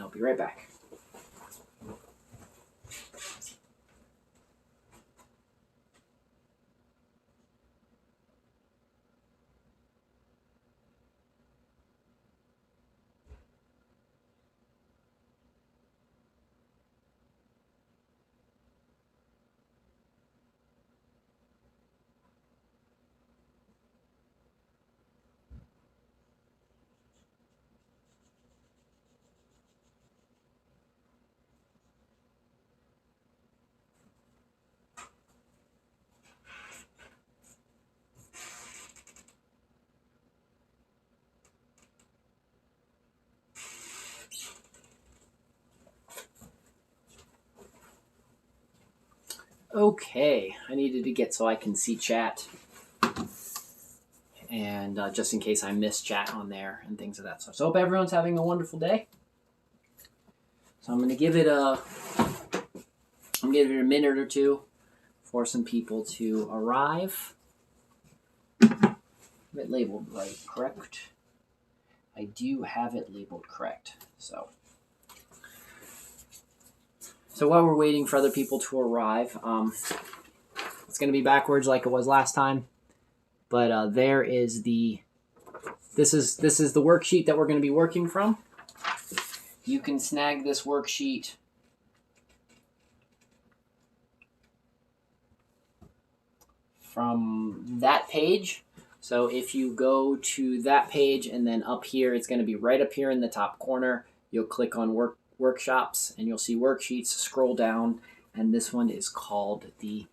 I'll be right back. Okay, I needed to get so I can see chat, and just in case I miss chat on there and things of that sort. So I hope everyone's having a wonderful day. So I'm gonna give it a minute or two for some people to arrive. Have it labeled right, correct? I do have it labeled correct. So while we're waiting for other people to arrive, it's going to be backwards like it was last time. But there is this is the worksheet that we're going to be working from. You can snag this worksheet from that page. So if you go to that page and then up here, it's going to be right up here in the top corner. You'll click on workshops and you'll see worksheets. Scroll down, and this one is called the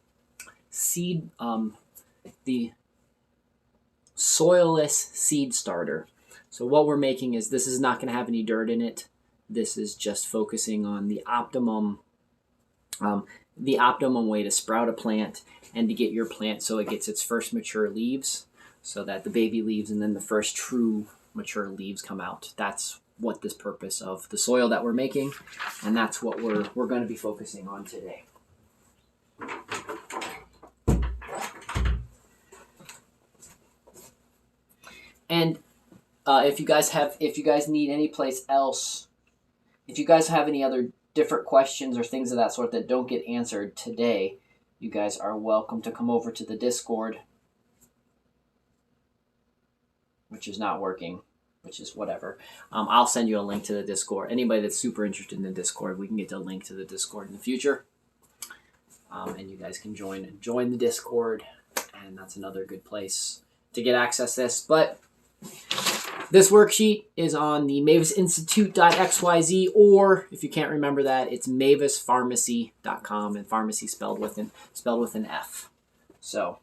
Soilless Seed Starter. So what we're making is, this is not going to have any dirt in it. This is just focusing on the optimum way to sprout a plant and to get your plant so it gets its first mature leaves, so that the baby leaves and then the first true mature leaves come out. That's what this purpose of the soil that we're making, and that's what we're going to be focusing on today. And if you guys need any place else, if you guys have any other different questions or things of that sort that don't get answered today, you guys are welcome to come over to the Discord, which is not working, which is whatever. I'll send you a link to the Discord. Anybody that's super interested in the Discord, we can get a link to the Discord in the future. And you guys can join the Discord, and that's another good place to get access to this. But this worksheet is on the mavisinstitute.xyz, or if you can't remember that, it's mavispharmacy.com, and pharmacy spelled with an F. So,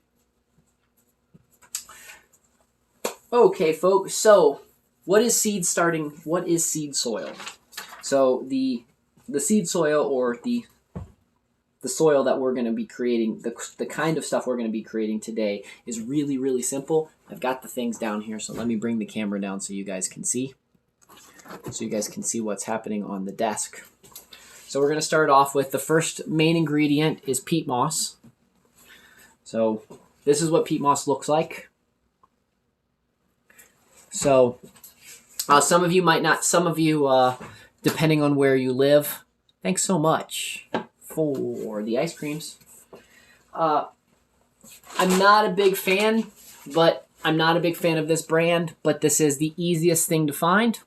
okay, folks. So, what is seed starting? What is seed soil? So the seed soil, or the soil that we're going to be creating, the kind of stuff we're going to be creating today, is really, really simple. I've got the things down here, so let me bring the camera down so you guys can see. So you guys can see what's happening on the desk. So we're going to start off with the first main ingredient is peat moss. So this is what peat moss looks like. So some of you might not, depending on where you live, thanks so much for the ice creams. I'm not a big fan of this brand, but this is the easiest thing to find.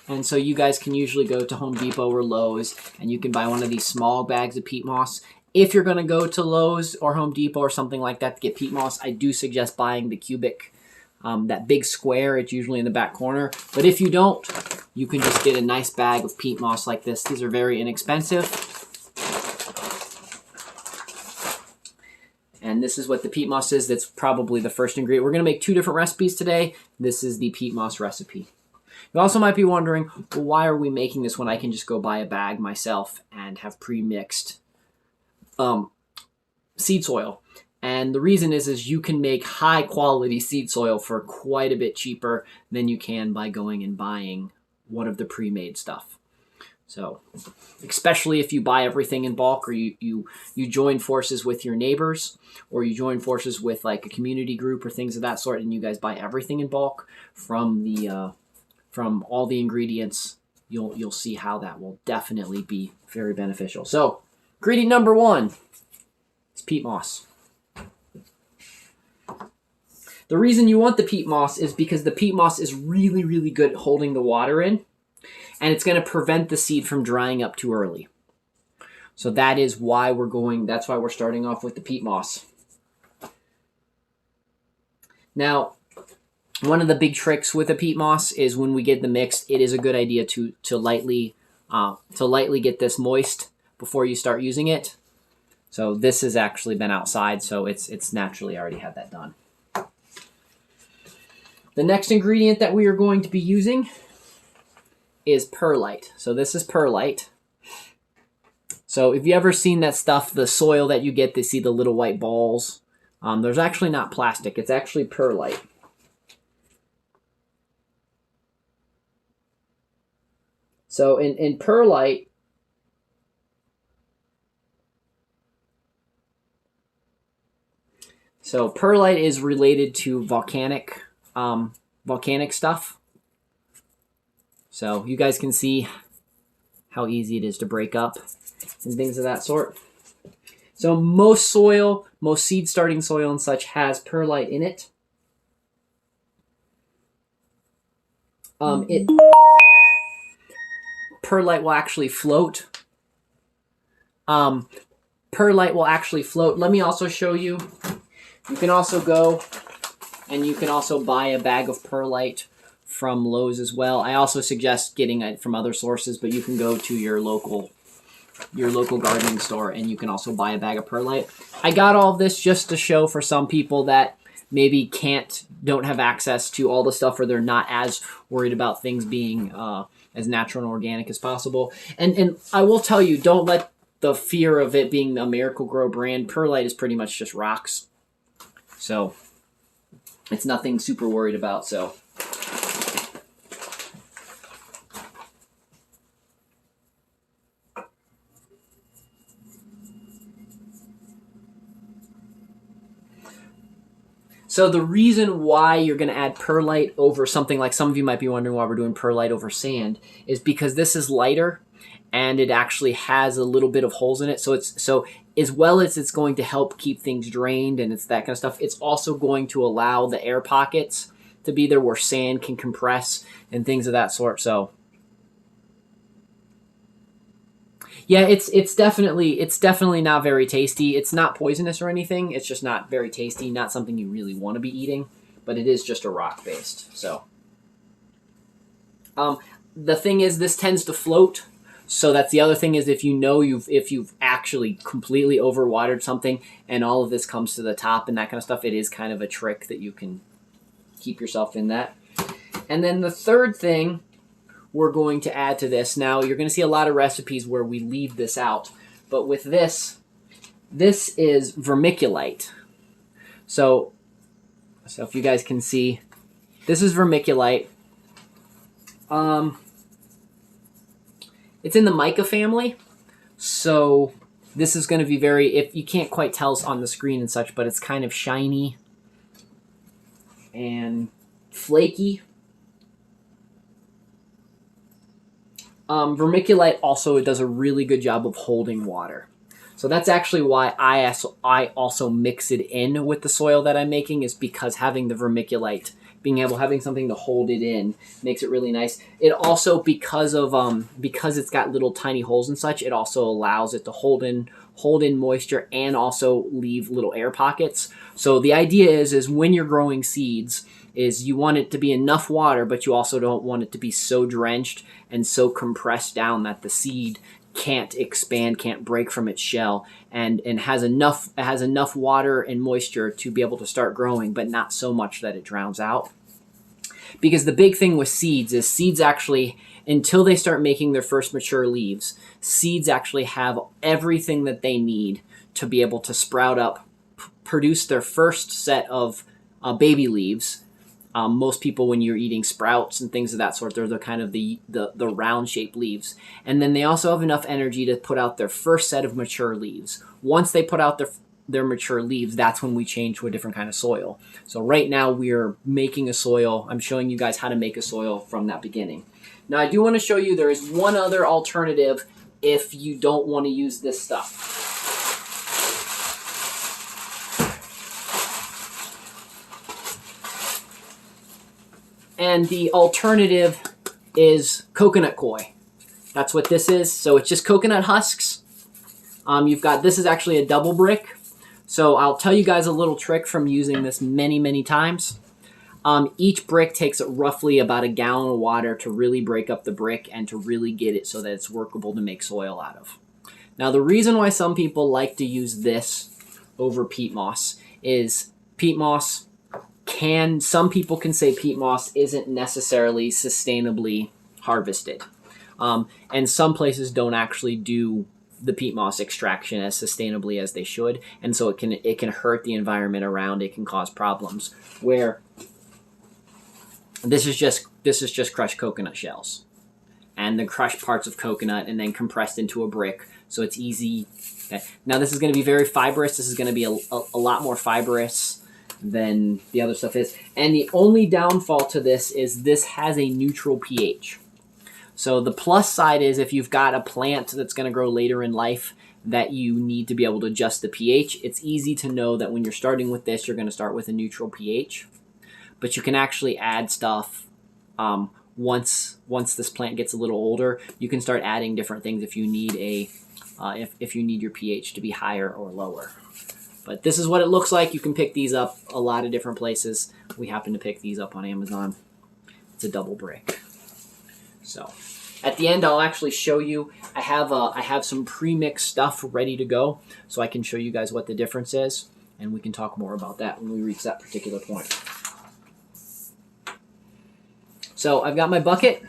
And so you guys can usually go to Home Depot or Lowe's, and you can buy one of these small bags of peat moss. If you're going to go to Lowe's or Home Depot or something like that to get peat moss, I do suggest buying the cubic, that big square. It's usually in the back corner. But if you don't, you can just get a nice bag of peat moss like this. These are very inexpensive. And this is what the peat moss is. That's probably the first ingredient. We're going to make 2 different recipes today. This is the peat moss recipe. You also might be wondering, well, why are we making this when I can just go buy a bag myself and have pre-mixed seed soil? And the reason is you can make high quality seed soil for quite a bit cheaper than you can by going and buying one of the pre-made stuff. So, especially if you buy everything in bulk, or you join forces with your neighbors, or you join forces with like a community group or things of that sort, and you guys buy everything in bulk from all the ingredients you'll see how that will definitely be very beneficial. So, ingredient number 1 is peat moss. The reason you want the peat moss is because the peat moss is really, really good at holding the water in, and it's going to prevent the seed from drying up too early. So that's why we're starting off with the peat moss. Now, one of the big tricks with the peat moss is when we get the mixed, it is a good idea to lightly get this moist before you start using it. So this has actually been outside, so it's naturally already had that done. The next ingredient that we are going to be using is perlite. So this is perlite. So if you ever seen that stuff, the soil that you get to see the little white balls, there's actually not plastic. It's actually perlite. So in perlite, perlite is related to volcanic stuff. So you guys can see how easy it is to break up and things of that sort. So most seed starting soil and such has perlite in it. Perlite will actually float. Perlite will actually float. Let me also show you. You can also go and you can also buy a bag of perlite from Lowe's as well. I also suggest getting it from other sources, but you can go to your local gardening store and you can also buy a bag of perlite. I got all of this just to show for some people that maybe don't have access to all the stuff, or they're not as worried about things being as natural and organic as possible. And I will tell you, don't let the fear of it being a Miracle-Gro brand. Perlite is pretty much just rocks. So it's nothing super worried about. So the reason why you're going to add perlite over something like, some of you might be wondering why we're doing perlite over sand, is because this is lighter and it actually has a little bit of holes in it. So as well as it's going to help keep things drained and it's that kind of stuff, it's also going to allow the air pockets to be there where sand can compress and things of that sort. So yeah, it's definitely not very tasty. It's not poisonous or anything. It's just not very tasty, not something you really want to be eating, but it is just a rock based. So the thing is, this tends to float. So that's the other thing, is if you've actually completely overwatered something and all of this comes to the top and that kind of stuff, it is kind of a trick that you can keep yourself in that. And then the third thing we're going to add to this, now you're going to see a lot of recipes where we leave this out, but with this is vermiculite. So if you guys can see, this is vermiculite. It's in the mica family, so this is going to be if you can't quite tell on the screen and such, but it's kind of shiny and flaky. Vermiculite also does a really good job of holding water. So that's actually why I also mix it in with the soil that I'm making, is because having the vermiculite, having something to hold it in, makes it really nice. It also, because it's got little tiny holes and such, it also allows it to hold in moisture and also leave little air pockets. So the idea is when you're growing seeds, is you want it to be enough water, but you also don't want it to be so drenched and so compressed down that the seed can't expand, can't break from its shell, and has enough water and moisture to be able to start growing, but not so much that it drowns out. Because the big thing with seeds is seeds actually, until they start making their first mature leaves, seeds actually have everything that they need to be able to sprout up, produce their first set of baby leaves. Most people, when you're eating sprouts and things of that sort, they're the kind of the round shaped leaves. And then they also have enough energy to put out their first set of mature leaves. Once they put out their mature leaves, that's when we change to a different kind of soil. So right now we're making a soil. I'm showing you guys how to make a soil from that beginning. Now I do want to show you there is one other alternative if you don't want to use this stuff. And the alternative is coconut coir. That's what this is. So it's just coconut husks. You've got, this is actually a double brick. So I'll tell you guys a little trick from using this many, many times. Each brick takes roughly about a gallon of water to really break up the brick and to really get it so that it's workable to make soil out of. Now, the reason why some people like to use this over peat moss is peat moss some people can say peat moss isn't necessarily sustainably harvested. And some places don't actually do the peat moss extraction as sustainably as they should, and so it can hurt the environment around. It can cause problems. Where this is just crushed coconut shells, and the crushed parts of coconut, and then compressed into a brick, so it's easy. Okay. Now this is going to be very fibrous. This is going to be a lot more fibrous than the other stuff is, and the only downfall to this is this has a neutral pH. So the plus side is if you've got a plant that's going to grow later in life that you need to be able to adjust the pH, it's easy to know that when you're starting with this, you're going to start with a neutral pH. But you can actually add stuff once this plant gets a little older. You can start adding different things if you need if you need your pH to be higher or lower. But this is what it looks like. You can pick these up a lot of different places. We happen to pick these up on Amazon. It's a double brick. So at the end, I'll actually show you. I have some pre-mixed stuff ready to go, so I can show you guys what the difference is, and we can talk more about that when we reach that particular point. So I've got my bucket.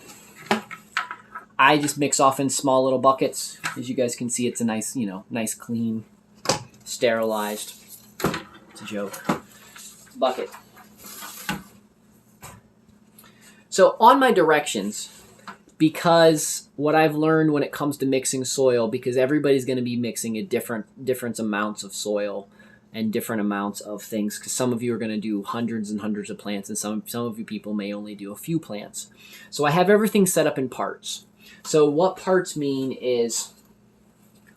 I just mix off in small little buckets. As you guys can see, it's a nice, nice clean, sterilized, it's a joke, bucket. So on my directions, because what I've learned when it comes to mixing soil, because everybody's going to be mixing at different amounts of soil and different amounts of things, because some of you are going to do hundreds and hundreds of plants, and some of you people may only do a few plants. So I have everything set up in parts. So what parts mean is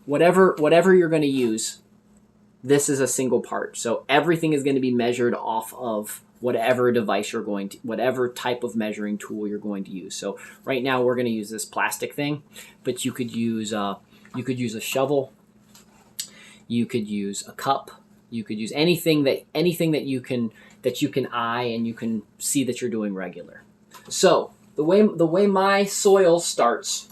whatever you're going to use, this is a single part. So everything is going to be measured off of whatever device you're going to, whatever type of measuring tool you're going to use. So right now we're going to use this plastic thing, but you could use a shovel, you could use a cup, you could use anything that you can eye and you can see that you're doing regular. So the way my soil starts,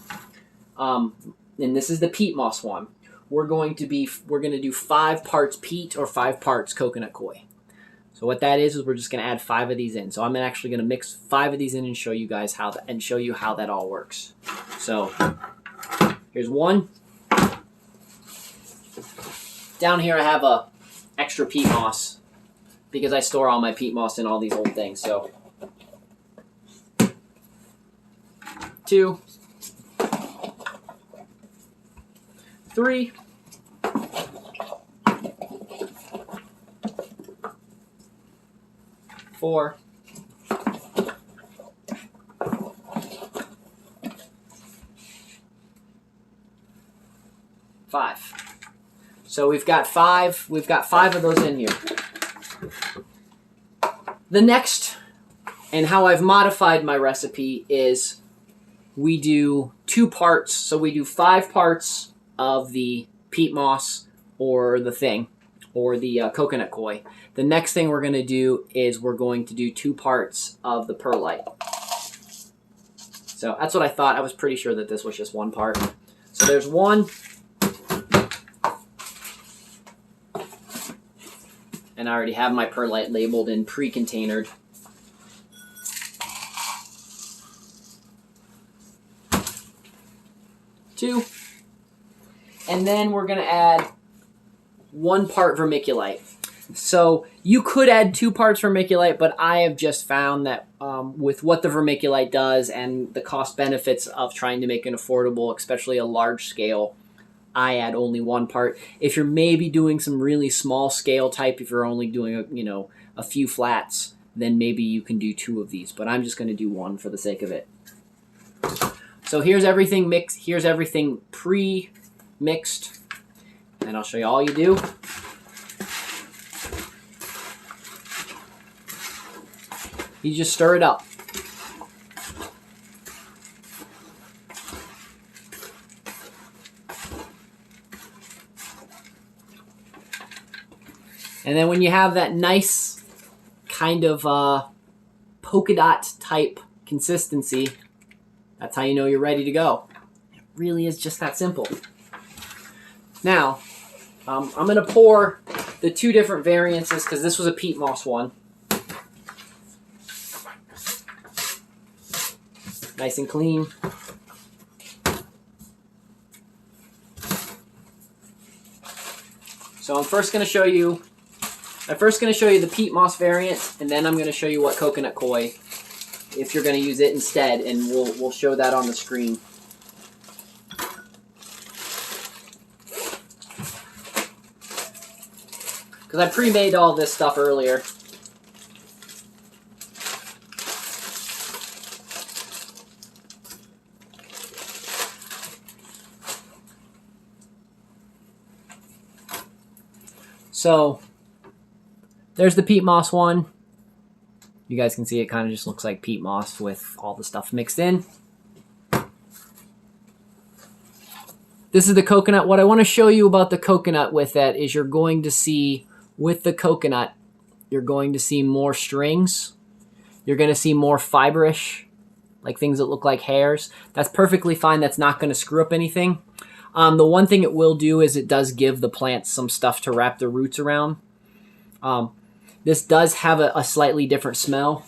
and this is the peat moss one. We're going to do 5 parts peat or 5 parts coconut coir. So what that is we're just going to add 5 of these in. So I'm actually going to mix 5 of these in and show you guys how that all works. So here's one. Down here I have a extra peat moss because I store all my peat moss in all these old things. So 2, 3, 4, 5. So we've got 5 of those in here. The next, and how I've modified my recipe, is we do 2 parts. So we do 5 parts of the peat moss or the coconut coir. The next thing we're going to do is we're going to do 2 parts of the perlite. So that's what I thought. I was pretty sure that this was just 1 part. So there's 1. And I already have my perlite labeled and pre-containered. 2. And then we're going to add 1 part vermiculite. So you could add 2 parts vermiculite, but I have just found that with what the vermiculite does and the cost benefits of trying to make it affordable, especially a large scale, I add only 1 part. If you're maybe doing some really small scale type, if you're only doing a few flats, then maybe you can do 2 of these. But I'm just going to do 1 for the sake of it. So here's everything mixed. Here's everything pre-mixed. And I'll show you all you do. You just stir it up. And then when you have that nice kind of polka dot type consistency, that's how you know you're ready to go. It really is just that simple. Now, I'm going to pour the two different variances because this was a peat moss one. Nice and clean. So I'm first going to show you the peat moss variant, and then I'm going to show you what coconut koi, if you're going to use it instead, and we'll show that on the screen. Because I pre-made all this stuff earlier. So there's the peat moss one. You guys can see it kind of just looks like peat moss with all the stuff mixed in. This is the coconut. What I want to show you about the coconut with that is you're going to see, with the coconut, you're going to see more strings. You're going to see more fiberish, like things that look like hairs. That's perfectly fine. That's not going to screw up anything. The one thing it will do is it does give the plants some stuff to wrap their roots around. This does have a slightly different smell.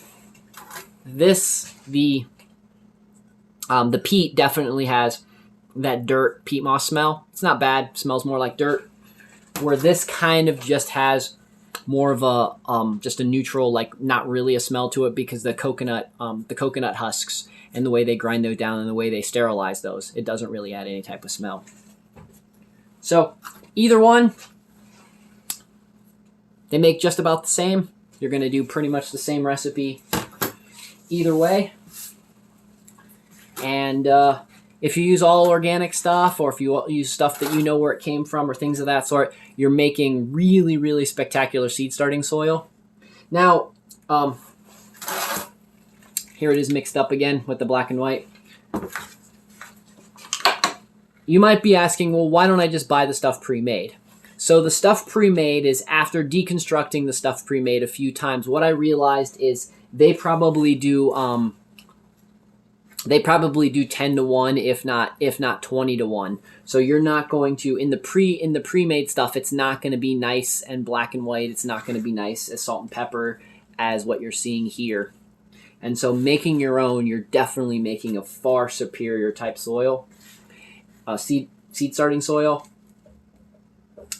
The peat definitely has that dirt peat moss smell. It's not bad. It smells more like dirt. Where this kind of just has more of a just a neutral, like not really a smell to it because the coconut husks and the way they grind those down and the way they sterilize those, it doesn't really add any type of smell. So either one, they make just about the same. You're going to do pretty much the same recipe either way. And if you use all organic stuff, or if you use stuff that you know where it came from or things of that sort, you're making really, really spectacular seed starting soil. Now, here it is mixed up again with the black and white. You might be asking, well, why don't I just buy the stuff pre-made? So the stuff pre-made is after deconstructing the stuff pre-made a few times, what I realized is they probably do 10 to 1, if not 20 to 1. So you're not going to, in the pre-made stuff, it's not going to be nice and black and white. It's not going to be nice as salt and pepper as what you're seeing here. And so making your own, you're definitely making a far superior type soil, seed starting soil.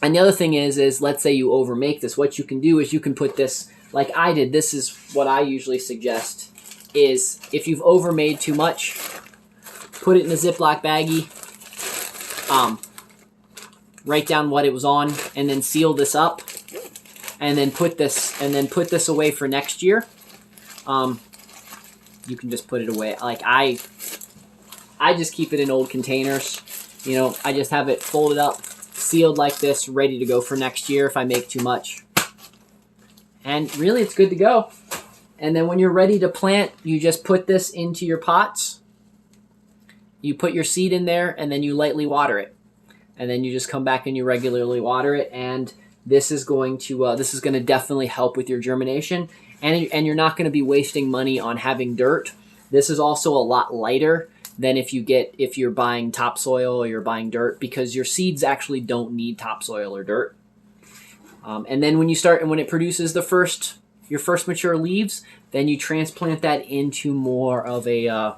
And the other thing is let's say you overmake this. What you can do is you can put this, like I did, this is what I usually suggest, is if you've overmade too much, put it in a Ziploc baggie, write down what it was on, and then seal this up, and then put this away for next year. You can just put it away. Like I just keep it in old containers. You know, I just have it folded up, sealed like this, ready to go for next year if I make too much. And really, it's good to go. And then when you're ready to plant, you just put this into your pots. You put your seed in there, and then you lightly water it. And then you just come back and you regularly water it. And this is going to definitely help with your germination. And you're not going to be wasting money on having dirt. This is also a lot lighter than if you're buying topsoil or you're buying dirt, because your seeds actually don't need topsoil or dirt. And then when it produces your first mature leaves, then you transplant that into more of a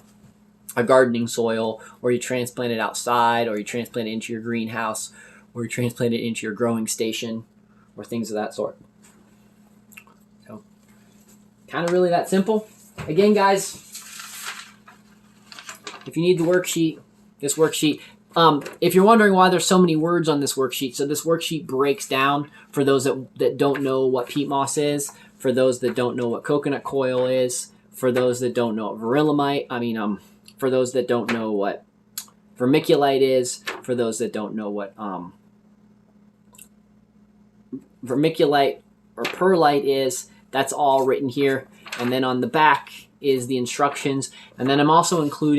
gardening soil, or you transplant it outside, or you transplant it into your greenhouse, or you transplant it into your growing station, or things of that sort. So, kind of really that simple. Again, guys, if you need the worksheet, this worksheet, if you're wondering why there's so many words on this worksheet, so this worksheet breaks down for those that don't know what peat moss is, for those that don't know what coconut coil is, for those that don't know what for those that don't know what vermiculite is, for those that don't know what vermiculite or perlite is, that's all written here. And then on the back is the instructions. And then I also include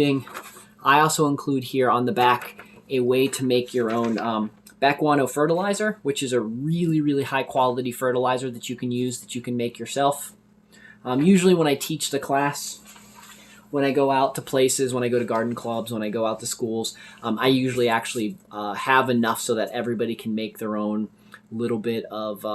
here on the back a way to make your own back guano fertilizer, which is a really, really high quality fertilizer that you can use, that you can make yourself. Usually when I teach the class, when I go out to places, when I go to garden clubs, when I go out to schools, I usually actually have enough so that everybody can make their own little bit of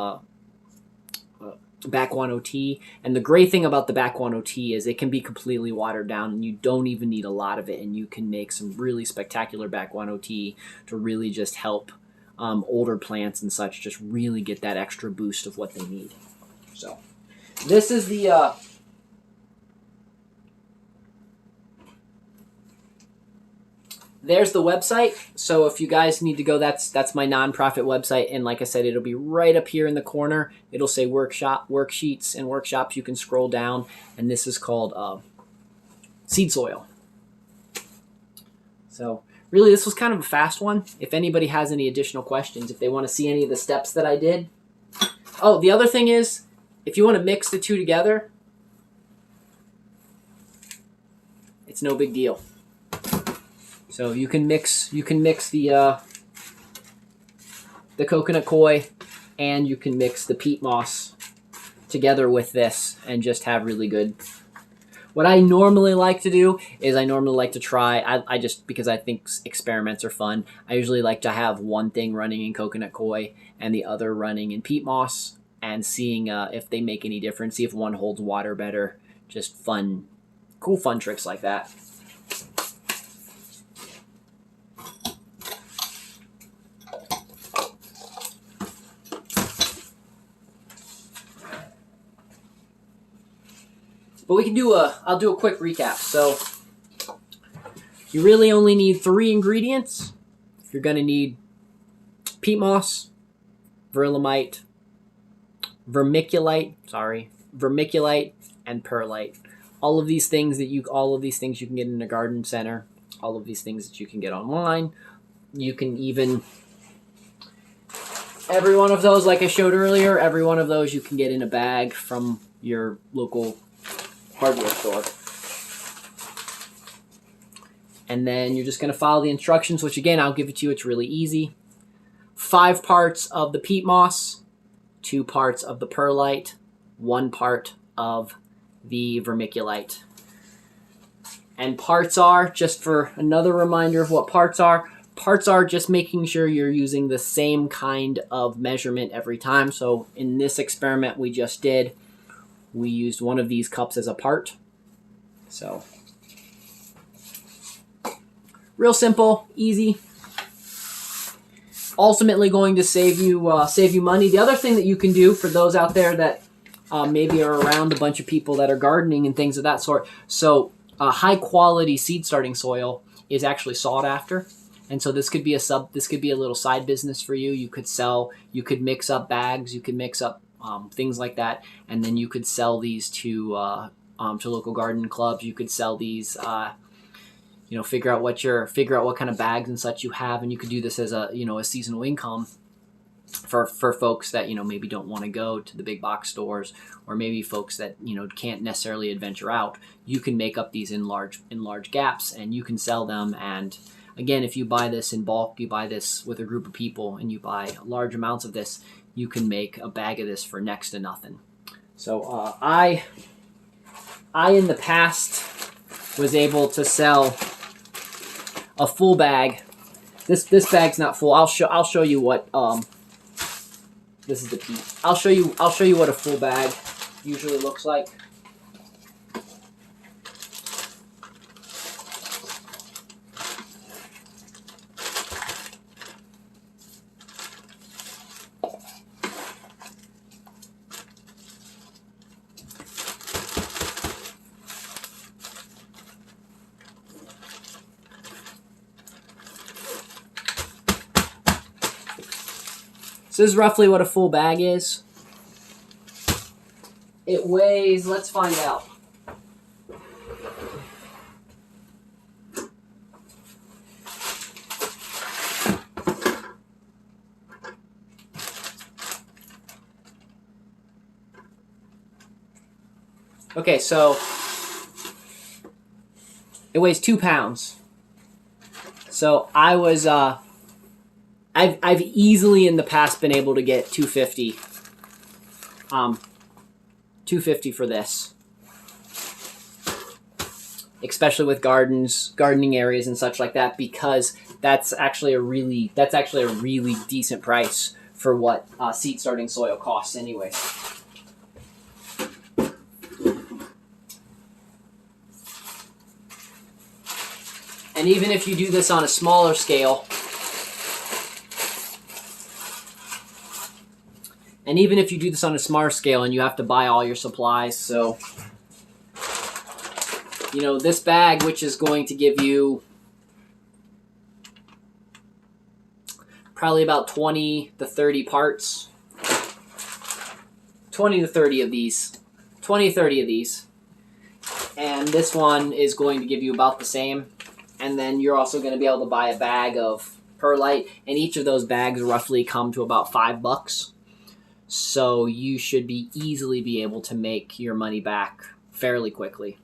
back guano tea. And the great thing about the back guano tea is it can be completely watered down and you don't even need a lot of it, and you can make some really spectacular back guano tea to really just help older plants and such just really get that extra boost of what they need. So this is the there's the website. So if you guys need to go, that's my nonprofit website. And like I said, it'll be right up here in the corner. It'll say worksheets and workshops. You can scroll down, and this is called Seed Soil. So really, this was kind of a fast one. If anybody has any additional questions, if they want to see any of the steps that I did. Oh, the other thing is, if you want to mix the two together, it's no big deal. So you can mix the coconut coir, and you can mix the peat moss together with this and just have really good. What I normally like to do is try, I just, because I think experiments are fun, I usually like to have one thing running in coconut coir and the other running in peat moss, and seeing if they make any difference, see if one holds water better. Just fun, cool fun tricks like that. But we can I'll do a quick recap. So you really only need 3 ingredients. You're going to need peat moss, vermiculite, and perlite. All of these things you can get in a garden center. All of these things that you can get online. You can even, every one of those, like I showed earlier, every one of those you can get in a bag from your local hardware store. And then you're just going to follow the instructions, which again, I'll give it to you. It's really easy. 5 parts of the peat moss, 2 parts of the perlite, 1 part of the vermiculite. And parts are, just for another reminder of what parts are just making sure you're using the same kind of measurement every time. So in this experiment we just did, we used one of these cups as a part. So real simple, easy. Ultimately going to save you money. The other thing that you can do for those out there that maybe are around a bunch of people that are gardening and things of that sort. So high quality seed starting soil is actually sought after. And so this could be a little side business for you. You could mix up bags, you could mix up things like that, and then you could sell these to local garden clubs. You could sell these, figure out what kind of bags and such you have, and you could do this as a seasonal income for folks that maybe don't want to go to the big box stores, or maybe folks that can't necessarily adventure out. You can make up these in large gaps, and you can sell them. And again, if you buy this in bulk, you buy this with a group of people, and you buy large amounts of this, you can make a bag of this for next to nothing. So I in the past was able to sell a full bag. This bag's not full. I'll show you what this is the peat. I'll show you what a full bag usually looks like. So this is roughly what a full bag is. It weighs, let's find out. Okay, so it weighs 2 pounds. So I was, I've easily in the past been able to get 250. 250 for this. Especially with gardening areas and such like that, because that's actually a really decent price for what seed starting soil costs anyway. And even if you do this on a smaller scale, and you have to buy all your supplies, so you know, this bag, which is going to give you probably about 20 to 30 parts, 20 to 30 of these, and this one is going to give you about the same. And then you're also going to be able to buy a bag of perlite, and each of those bags roughly come to about $5. So you should easily be able to make your money back fairly quickly.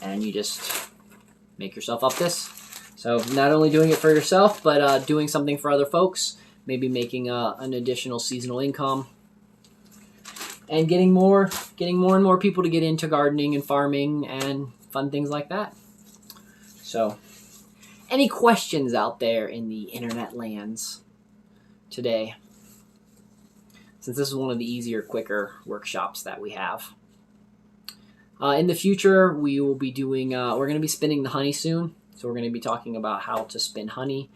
And you just make yourself up this. So not only doing it for yourself, but doing something for other folks, maybe making an additional seasonal income, and getting more and more people to get into gardening and farming and fun things like that. So, any questions out there in the internet lands today? Since this is one of the easier, quicker workshops that we have. In the future, we will be doing, we're going to be spinning the honey soon. So we're going to be talking about how to spin honey.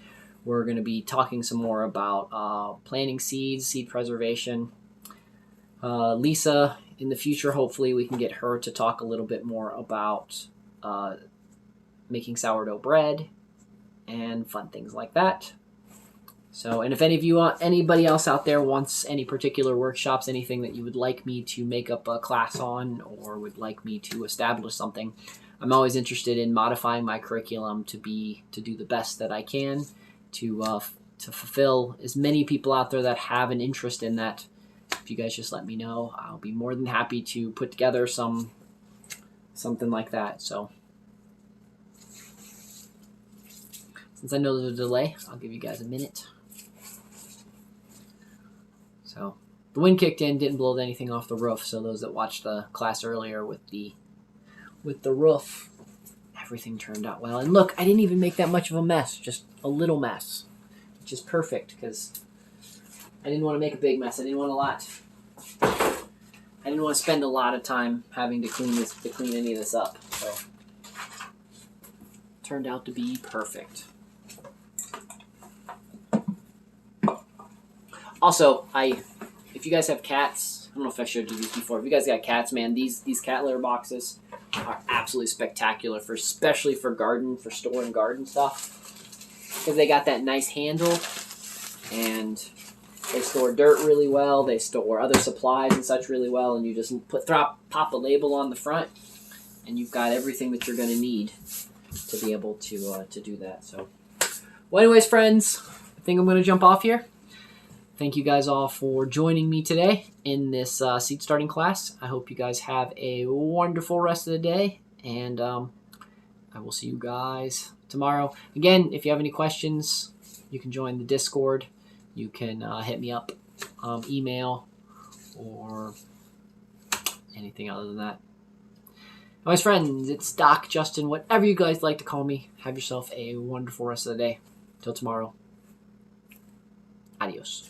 We're going to be talking some more about planting seeds, seed preservation. Lisa, in the future, hopefully we can get her to talk a little bit more about making sourdough bread and fun things like that. So, and if anybody else out there wants any particular workshops, anything that you would like me to make up a class on, or would like me to establish something, I'm always interested in modifying my curriculum to do the best that I can to fulfill as many people out there that have an interest in that. If you guys just let me know, I'll be more than happy to put together something like that. So, since I know there's a delay, I'll give you guys a minute. So, the wind kicked in, didn't blow anything off the roof. So those that watched the class earlier with the roof, everything turned out well. And look, I didn't even make that much of a mess, just a little mess, which is perfect because I didn't want to make a big mess. I didn't want a lot. I didn't want to spend a lot of time having to clean any of this up. So, it turned out to be perfect. Also, if you guys have cats, I don't know if I showed you these before. If you guys got cats, man, these cat litter boxes are absolutely spectacular, especially for storing garden stuff, because they got that nice handle, and they store dirt really well. They store other supplies and such really well, and you just pop a label on the front, and you've got everything that you're going to need to be able to do that. So, well, anyways, friends, I think I'm going to jump off here. Thank you guys all for joining me today in this seed starting class. I hope you guys have a wonderful rest of the day, and I will see you guys tomorrow. Again, if you have any questions, you can join the Discord. You can hit me up, email, or anything other than that. Anyways, friends, it's Doc, Justin, whatever you guys like to call me. Have yourself a wonderful rest of the day. Till tomorrow. Adios.